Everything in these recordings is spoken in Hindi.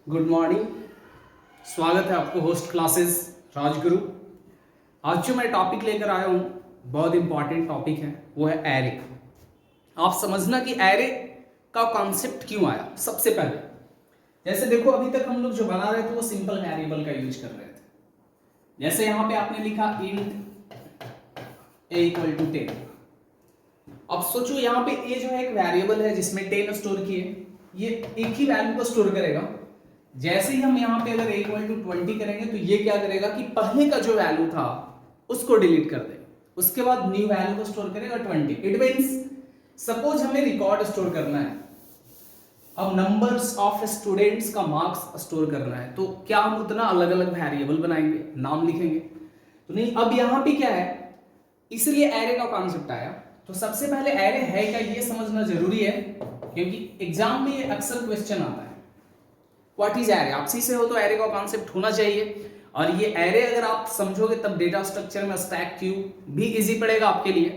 Good morning. स्वागत है आपको होस्ट क्लासेस राजगुरु। आज जो मैं टॉपिक लेकर आया हूं बहुत इंपॉर्टेंट टॉपिक है, वो है एरे। आप समझना कि एरे का कॉन्सेप्ट क्यों आया। सबसे पहले जैसे देखो, अभी तक हम लोग जो बना रहे थे वो सिंपल वेरिएबल का यूज कर रहे थे। जैसे यहां पे आपने लिखा इंट ए इक्वल टू 10। अब सोचो यहाँ पे ए जो है एक वेरिएबल है जिसमें 10 स्टोर किए, ये एक ही वैल्यू को स्टोर करेगा। जैसे ही हम यहाँ पे अगर इक्वल टू 20 करेंगे तो ये क्या करेगा कि पहले का जो वैल्यू था उसको डिलीट कर देगा, उसके बाद न्यू वैल्यू को स्टोर करेगा 20। इट मींस सपोज हमें रिकॉर्ड स्टोर करना है, अब नंबर्स ऑफ स्टूडेंट्स का मार्क्स स्टोर करना है, तो क्या हम उतना अलग अलग वेरिएबल बनाएंगे, नाम लिखेंगे? तो नहीं। अब यहाँ पे क्या है, इसलिए एरे का कॉन्सेप्ट आया। तो सबसे पहले एरे है क्या ये समझना जरूरी है, क्योंकि एग्जाम में ये अक्सर क्वेश्चन आता है। What is array? आप सी से हो तो एरे का कॉन्सेप्ट होना चाहिए। और ये एरे अगर आप समझोगे तब डेटा स्ट्रक्चर में स्टैक क्यू भी इजी पड़ेगा आपके लिए।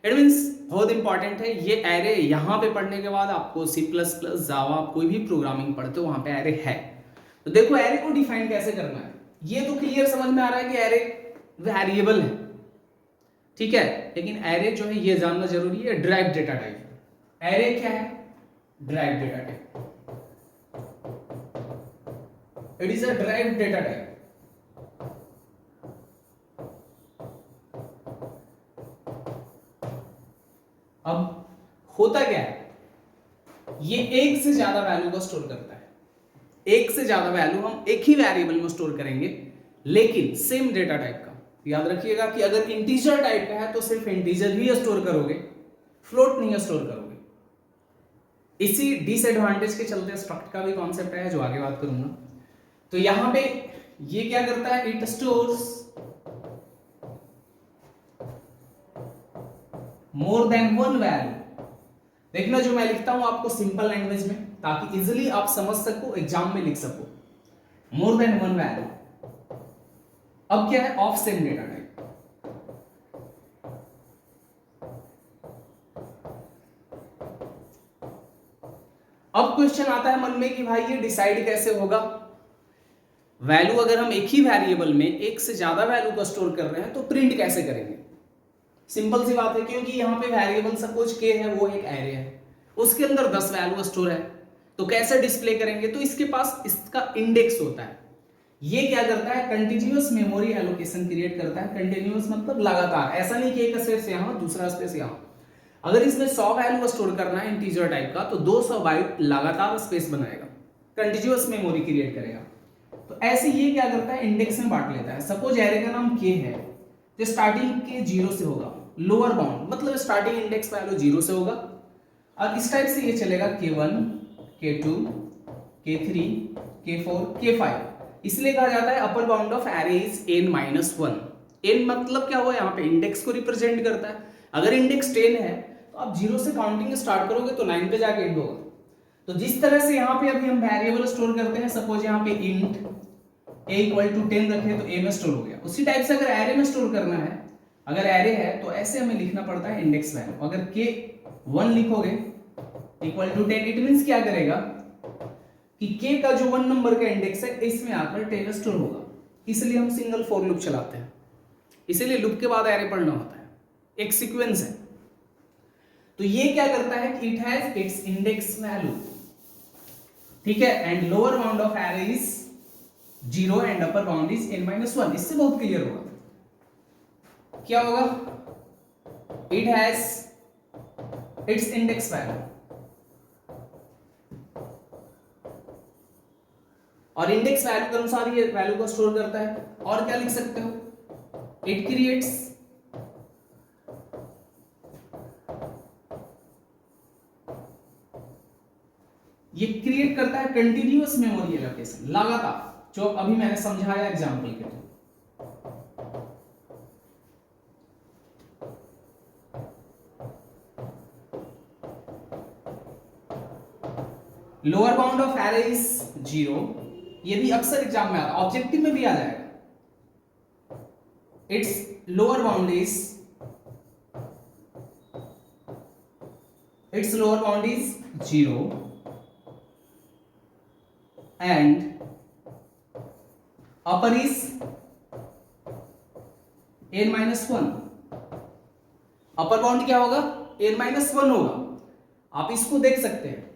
इट मींस बहुत इंपॉर्टेंट है ये एरे। यहां पे पढ़ने के बाद आपको सी प्लस प्लस जावा कोई भी प्रोग्रामिंग पढ़ते हो वहां पे एरे है। तो देखो एरे को डिफाइन कैसे करना है, ये तो क्लियर समझ में आ रहा है कि एरे वेरिएबल है, ठीक है। लेकिन एरे जो है ये जानना जरूरी है, ड्राइव डेटा टाइप। एरे क्या है? Drive data type. It is a drive data type. अब होता क्या है, ये एक से ज्यादा वैल्यू को स्टोर करता है। एक से ज्यादा वैल्यू हम एक ही वेरिएबल में स्टोर करेंगे, लेकिन सेम डेटा टाइप का। याद रखिएगा कि अगर इंटीजर टाइप का है तो सिर्फ इंटीजर ही स्टोर करोगे, फ्लोट नहीं स्टोर करोगे। इसी डिसएडवांटेज के चलते स्ट्रक्ट का भी कॉन्सेप्ट है जो आगे बात करूंगा। तो यहां पे ये क्या करता है, it stores more than one value. देखना जो मैं लिखता हूं आपको सिंपल लैंग्वेज में, ताकि इजीली आप समझ सको, एग्जाम में लिख सको। More than one value. अब क्या है, ऑफ सेम डेटा टाइप। अब क्वेश्चन आता है मन में कि भाई ये डिसाइड कैसे होगा? वैल्यू अगर हम एक ही वेरिएबल में एक से ज्यादा वैल्यू को स्टोर कर रहे हैं तो प्रिंट कैसे करेंगे? सिंपल सी बात है, क्योंकि यहां पे वेरिएबल सपोज के है, वो एक एरे है, उसके अंदर 10 वैल्यू स्टोर है, तो कैसे डिस्प्ले करेंगे? तो इसके पास इसका इंडेक्स होता है। ये क्या करता है, कंटिन्यूअस मेमोरी एलोकेशन क्रिएट करता है। कंटिन्यूअस मतलब लगातार, ऐसा नहीं कि एक स्पेस यहां दूसरा स्पेस यहां। अगर इसमें 100 वैल्यू स्टोर करना है इंटीजर टाइप का, तो 200 बाइट लगातार स्पेस बनाएगा, कंटिन्यूअस मेमोरी क्रिएट करेगा। तो ऐसे ये क्या करता है, इंडेक्स में बांट लेता है। सपोज एरे का नाम के है, तो स्टार्टिंग के 0 से होगा, लोअर बाउंड मतलब स्टार्टिंग इंडेक्स वैल्यू 0 से होगा। और इस टाइप से ये चलेगा K1, K2, K3, K4, K5। इसलिए कहा जाता है upper bound of array is n-1। n मतलब क्या हुआ, यहाँ पे इंडेक्स को रिप्रेजेंट करता है। अगर इंडेक्स 10 है तो आप 0 से काउंटिंग स्टार्ट करोगे तो 9 पे जाके एंड होगा। तो जिस तरह से यहाँ पे अभी हम वेरिएबल स्टोर करते हैं, सपोज यहाँ पे इंट a इक्वल टू 10 रखे तो a में स्टोर हो गया। उसी टाइप से अगर एरे में स्टोर करना है, अगर एरे है तो ऐसे हमें लिखना पड़ता है इंडेक्स वैल्यू। अगर k1 लिखोगे इक्वल टू 10, इट मींस क्या करेगा कि k का जो 1 नंबर का इंडेक्स है इसमें आकर 10 स्टोर होगा। इसलिए हम सिंगल फॉर लूप चलाते हैं, इसीलिए लूप के बाद एरे पढ़ना होता है, एक सीक्वेंस है। तो ये क्या करता है कि it has its index value, ठीक है, and lower bound of array is 0 and upper bound is n-1। इससे बहुत क्लियर होगा क्या होगा, it has its index value, और इंडेक्स वैल्यू के अनुसार ये वैल्यू को स्टोर करता है। और क्या लिख सकते हो, इट क्रिएट्स ये क्रिएट करता है कंटिन्यूअस मेमोरी एलोकेशन, लगातार, जो अभी मैंने समझाया एग्जांपल के through. Lower bound of array is 0, ये भी अक्सर एग्जाम में आता है, ऑब्जेक्टिव में भी आ जाएगा। It's lower bound is 0, and upper is n-1। Upper bound क्या होगा? n-1 होगा। आप इसको देख सकते हैं।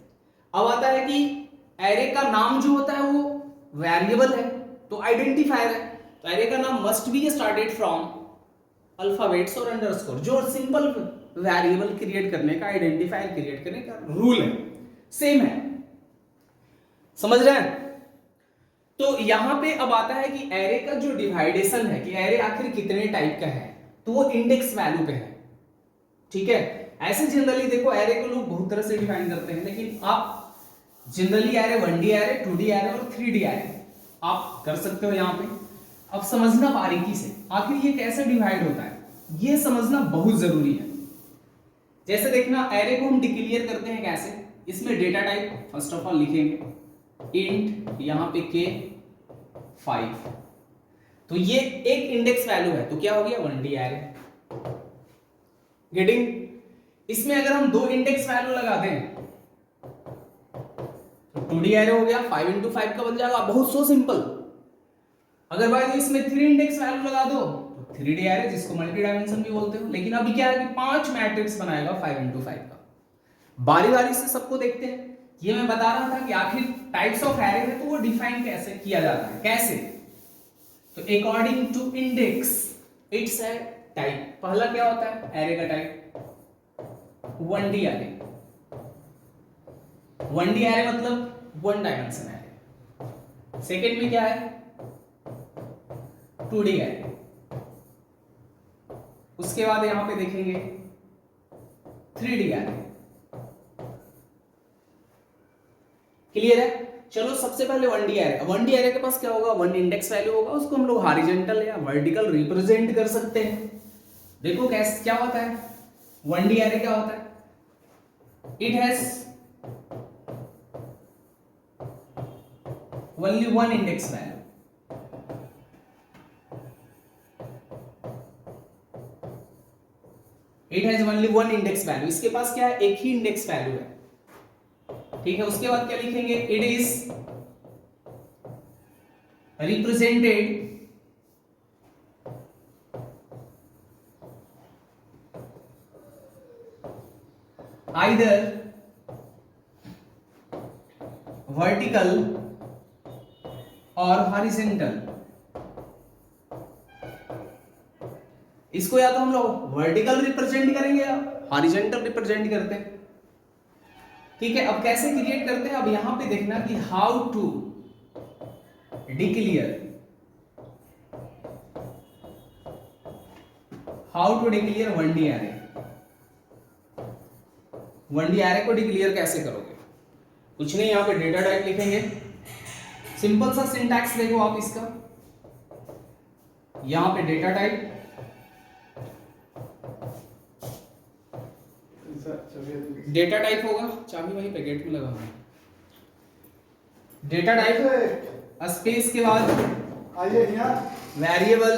अब आता है कि एरे का नाम जो होता है वो वेरिएबल है, तो आइडेंटिफायर है, तो एरे का नाम must be started from alphabets और अंडरस्कोर, जो सिंपल वेरिएबल क्रिएट करने का, आइडेंटिफायर क्रिएट करने का रूल है, सेम है। समझ रहे हैं? तो यहां पे अब आता है कि एरे का जो डिवाइडेशन है कि एरे आखिर कितने टाइप का है, तो वो इंडेक्स वैल्यू पे है। ठीक है, ऐसे जनरली देखो एरे को लोग बहुत तरह से डिफाइन करते हैं, लेकिन आप generally array 1D array, 2D array और 3D एरे आप कर सकते हो यहां पे। अब समझना बारीकी से आखिर ये कैसे डिवाइड होता है, ये समझना बहुत जरूरी है। जैसे देखना, एरे को हम डिक्लेयर करते हैं कैसे, इसमें data type first of all लिखेंगे इंट, यहां पे के 5, तो ये एक इंडेक्स वैल्यू है, तो क्या हो गया 1D एरे। गेटिंग? इसमें अगर हम दो इंडेक्स वैल्यू लगा दें तो 2D एरे हो गया, 5 into 5 का बन जाएगा, बहुत सो सिंपल। अगर भाई तो इसमें 3 इंडेक्स वैल्यू लगा दो तो 3D एरे, जिसको मल्टी डायमेंशन भी बोलते हो। लेकिन अभी क्या है कि 5 मैट्रिक्स बनाएगा 5 into 5 का। बारी बारी से सबको देखते हैं। ये मैं बता रहा था कि आखिर टाइप्स ऑफ एरे है तो वो डिफाइन कैसे किया जाता है, कैसे, तो according to index it's a type. पहला क्या होता है एरे का type? 1D array. 1D array मतलब 1 डायमेंशन एरे। सेकेंड में क्या है? 2D array. उसके बाद यहां पे देखेंगे 3D एरे। क्लियर है? चलो सबसे पहले 1D एरे। 1D एरे के पास क्या होगा? 1 इंडेक्स वैल्यू होगा, उसको हम लोग हॉरिजॉन्टल या वर्टिकल रिप्रेजेंट कर सकते हैं। देखो कैसे क्या होता है 1D एरे, क्या होता है? It has only one index value। It has only one index value। इसके पास क्या है? एक ही इंडेक्स वैल्यू है। ठीक है, उसके बाद क्या लिखेंगे? It is represented either vertical और हॉरिजॉन्टल। इसको या तो हम लोग वर्टिकल रिप्रेजेंट करेंगे या हॉरिजॉन्टल रिप्रेजेंट करते हैं। ठीक है, अब कैसे क्रिएट करते हैं? अब यहां पे देखना कि how to declare 1D array. 1D array को डिक्लेयर कैसे करोगे? कुछ नहीं, यहां पे डेटा टाइप लिखेंगे। सिंपल सा सिंटैक्स देखो आप इसका, यहां पे डेटा टाइप, डेटा टाइप होगा, चाबी वही पैकेट में लगा हुआ है। डेटा टाइप स्पेस के बाद वेरिएबल,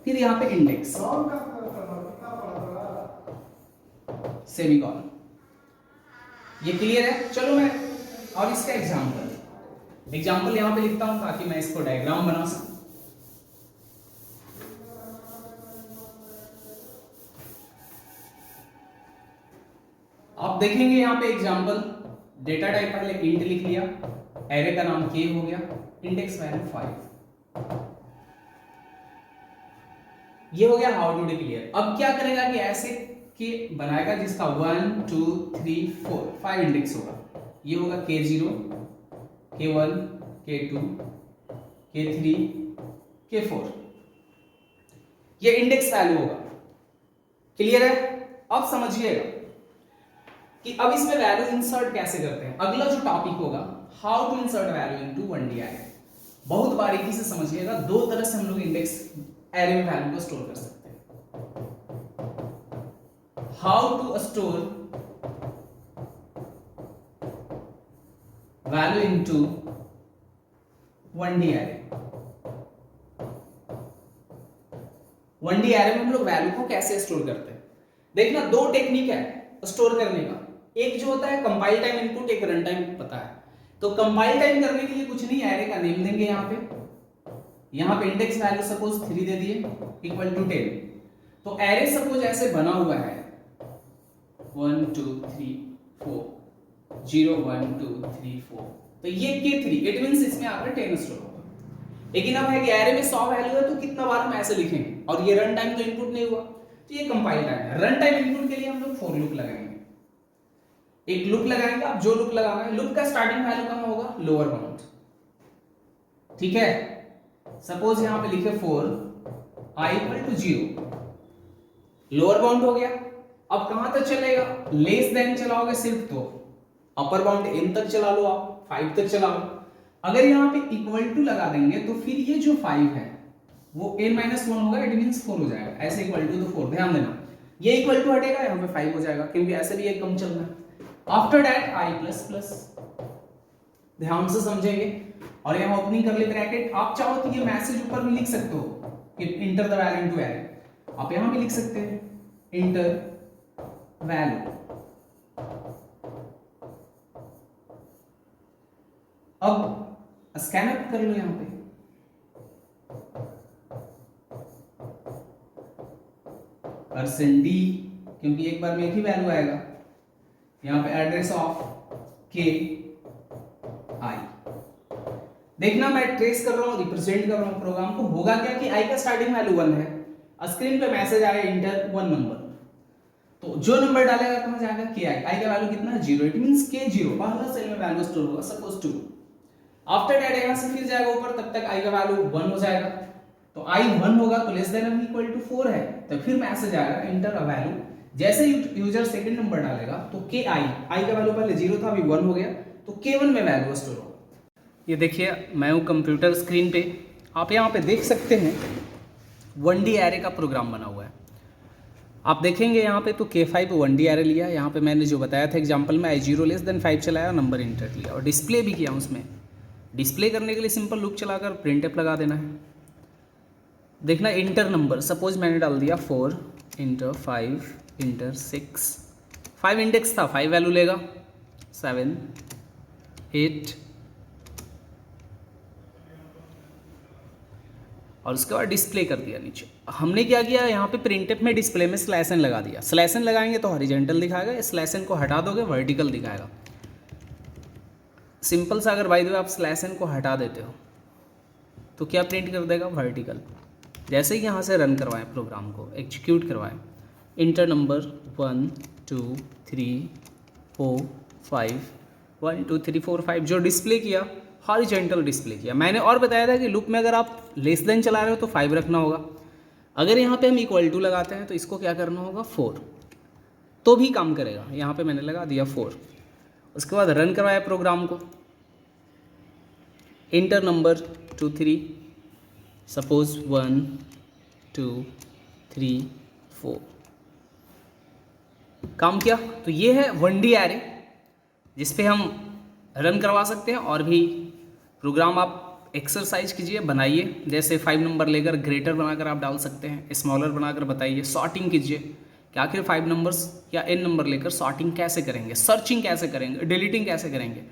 फिर यहां पे इंडेक्स, सेमीकोलन। ये क्लियर है? चलो मैं और इसका एग्जाम्पल यहां पे लिखता हूं ताकि मैं इसको डायग्राम बना सकूं। आप देखेंगे यहां पे एग्जाम्पल, डेटा टाइप पहले इंट लिख लिया, एरे का नाम के हो गया, इंडेक्स वैल्यू 5। ये हो गया हाउ टू डिक्लेयर। अब क्या करेगा कि ऐसे के बनाएगा जिसका 1 2 3 4 5 इंडेक्स होगा। ये होगा K0, K1, K2, K3, K4, ये इंडेक्स वैल्यू होगा। क्लियर है? अब समझिएगा कि अब इसमें वैल्यू इंसर्ट कैसे करते हैं। अगला जो टॉपिक होगा how to insert value into 1D array. बहुत बारीकी से समझिएगा, दो तरह से हम लोग इंडेक्स एरे में वैल्यू को स्टोर कर सकते हैं। How to store value into 1D array. 1D array में हम लोग वैल्यू को कैसे स्टोर करते हैं? देखना, दो टेक्निक है स्टोर करने का। एक जो होता है कंपाइल टाइम इनपुट, एक रन टाइम, पता है। तो कंपाइल टाइम करने के लिए कुछ नहीं, एरे का नेम देंगे यहाँ पे इंडेक्स वैल्यू सपोज 3 दे दिए इक्वल टू 10। तो एरे सपोज ऐसे बना हुआ है 1 2 3 4 0 1 2 3 4, तो ये K3, इट मींस इसमें आपका 10 स्टोर होगा। लेकिन अब है कि एरे में 100 वैल्यू है, तो कितना बार हम ऐसे लिखेंगे, और ये रन टाइम तो इनपुट नहीं हुआ, तो ये कंपाइल टाइम है। रन टाइम इनपुट के लिए हम लोग फॉर लूप लगाएंगे, एक लूप लगाएंगे। आप जो लूप लगाना है, लूप का स्टार्टिंग वैल्यू कहां होगा, लोअर बाउंड, ठीक है। सपोज यहां पे लिखे for i equal to 0, lower bound हो गया। अब कहां तक चलेगा, लेस देन चलाओगे सिर्फ, तो अपर बाउंड n तक चला लो, आप 5 तक चलाओ। अगर यहां पे इक्वल टू लगा देंगे तो फिर ये जो 5 है वो n-1 होगा, इट मींस 4 हो जाएगा। ऐसे इक्वल टू तो 4, ध्यान देना, ये इक्वल टू हटेगा, यहां पे 5 हो जाएगा, क्योंकि ऐसे भी एक कम चलना है। After that i plus plus, ध्यान से समझेंगे। और यहां ओपनिंग कर ले ब्रैकेट। आप चाहो तो ये मैसेज ऊपर भी लिख सकते हो कि enter the value into array, आप यहां भी लिख सकते हैं इंटर वैल्यू। अब स्कैन अप कर लो यहां पे, %d, क्योंकि एक बार में एक ही वैल्यू आएगा। यहां पे एड्रेस ऑफ k i, देखना मैं ट्रेस कर रहा हूं, रिप्रेजेंट कर रहा हूं प्रोग्राम को। होगा क्या कि i का स्टार्टिंग वैल्यू 1 है, स्क्रीन पे मैसेज आया इंटर 1 नंबर, तो जो नंबर डालेगा कहां जाएगा, ki, i का वैल्यू कितना है 0, इट मींस k0 पहला सेल में वैल्यू स्टोर होगा, सपोज 2। आफ्टर दैट यहां से फिर जाएगा ऊपर, तब तक i का वैल्यू 1 हो जाएगा, तो i 1 होगा तो लेस देन इक्वल टू 4 है, तो फिर मैसेज आएगा इंटर अ वैल्यू। जैसे यूजर सेकंड नंबर डालेगा तो ki, i का वैल्यू पहले 0 था, अभी 1 हो गया, तो k1 में वैल्यू स्टोर होगा। ये देखिए मैं हूँ कंप्यूटर स्क्रीन पे, आप यहाँ पे देख सकते हैं 1D एरे का प्रोग्राम बना हुआ है। आप देखेंगे यहाँ पे तो K5 1D एरे लिया, यहाँ पे मैंने जो बताया था एग्जांपल में i0 लेस देन 5 चलाया, नंबर इंटर लिया और डिस्प्ले भी किया। उसमें डिस्प्ले करने के लिए सिंपल लूप चलाकर प्रिंटफ लगा देना है। देखना इंटर नंबर, सपोज मैंने डाल दिया 4 इंटर 5 इंटर 6, 5 इंडेक्स था, 5 वैल्यू लेगा, 7 8, और उसके बाद डिस्प्ले कर दिया नीचे। हमने क्या किया, यहाँ पे प्रिंटफ में डिस्प्ले में स्लैश एन लगा दिया। स्लैश एन लगाएंगे तो हॉरिजॉन्टल दिखाएगा, स्लैश एन को हटा दोगे वर्टिकल दिखाएगा। सिंपल सा, अगर बाय द वे आप स्लैश एन को हटा देते हो तो क्या प्रिंट कर देगा, वर्टिकल। जैसे ही यहाँ से रन करवाएं प्रोग्राम को, एग्जीक्यूट करवाएं, इंटर नंबर 1 2 3 4 5, 1 2 3 4 5 जो डिस्प्ले किया, हॉरिजॉन्टल डिस्प्ले किया। मैंने और बताया था कि लूप में अगर आप लेस देन चला रहे हो तो 5 रखना होगा। अगर यहाँ पे हम इक्वल टू लगाते हैं तो इसको क्या करना होगा, 4, तो भी काम करेगा। यहाँ पे मैंने लगा दिया 4। उसके बाद रन करवाया प्रोग्राम को, इंटर नंबर 2 3, सपोज 1 2 3 4, काम किया। तो ये है 1D एरे जिसपे हम रन करवा सकते हैं। और भी प्रोग्राम आप एक्सरसाइज कीजिए, बनाइए। जैसे 5 नंबर लेकर ग्रेटर बनाकर आप डाल सकते हैं, स्मॉलर बनाकर बताइए, सॉर्टिंग कीजिए कि आखिर 5 नंबर्स या n नंबर लेकर सॉर्टिंग कैसे करेंगे, सर्चिंग कैसे करेंगे, डिलीटिंग कैसे करेंगे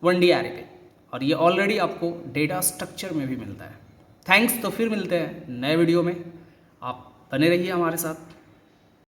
1D एरे पे। और ये ऑलरेडी आपको डेटा स्ट्रक्चर में भी मिलता है। थैंक्स, तो फिर मिलते हैं नए वीडियो में, आप बने रहिए हमारे साथ।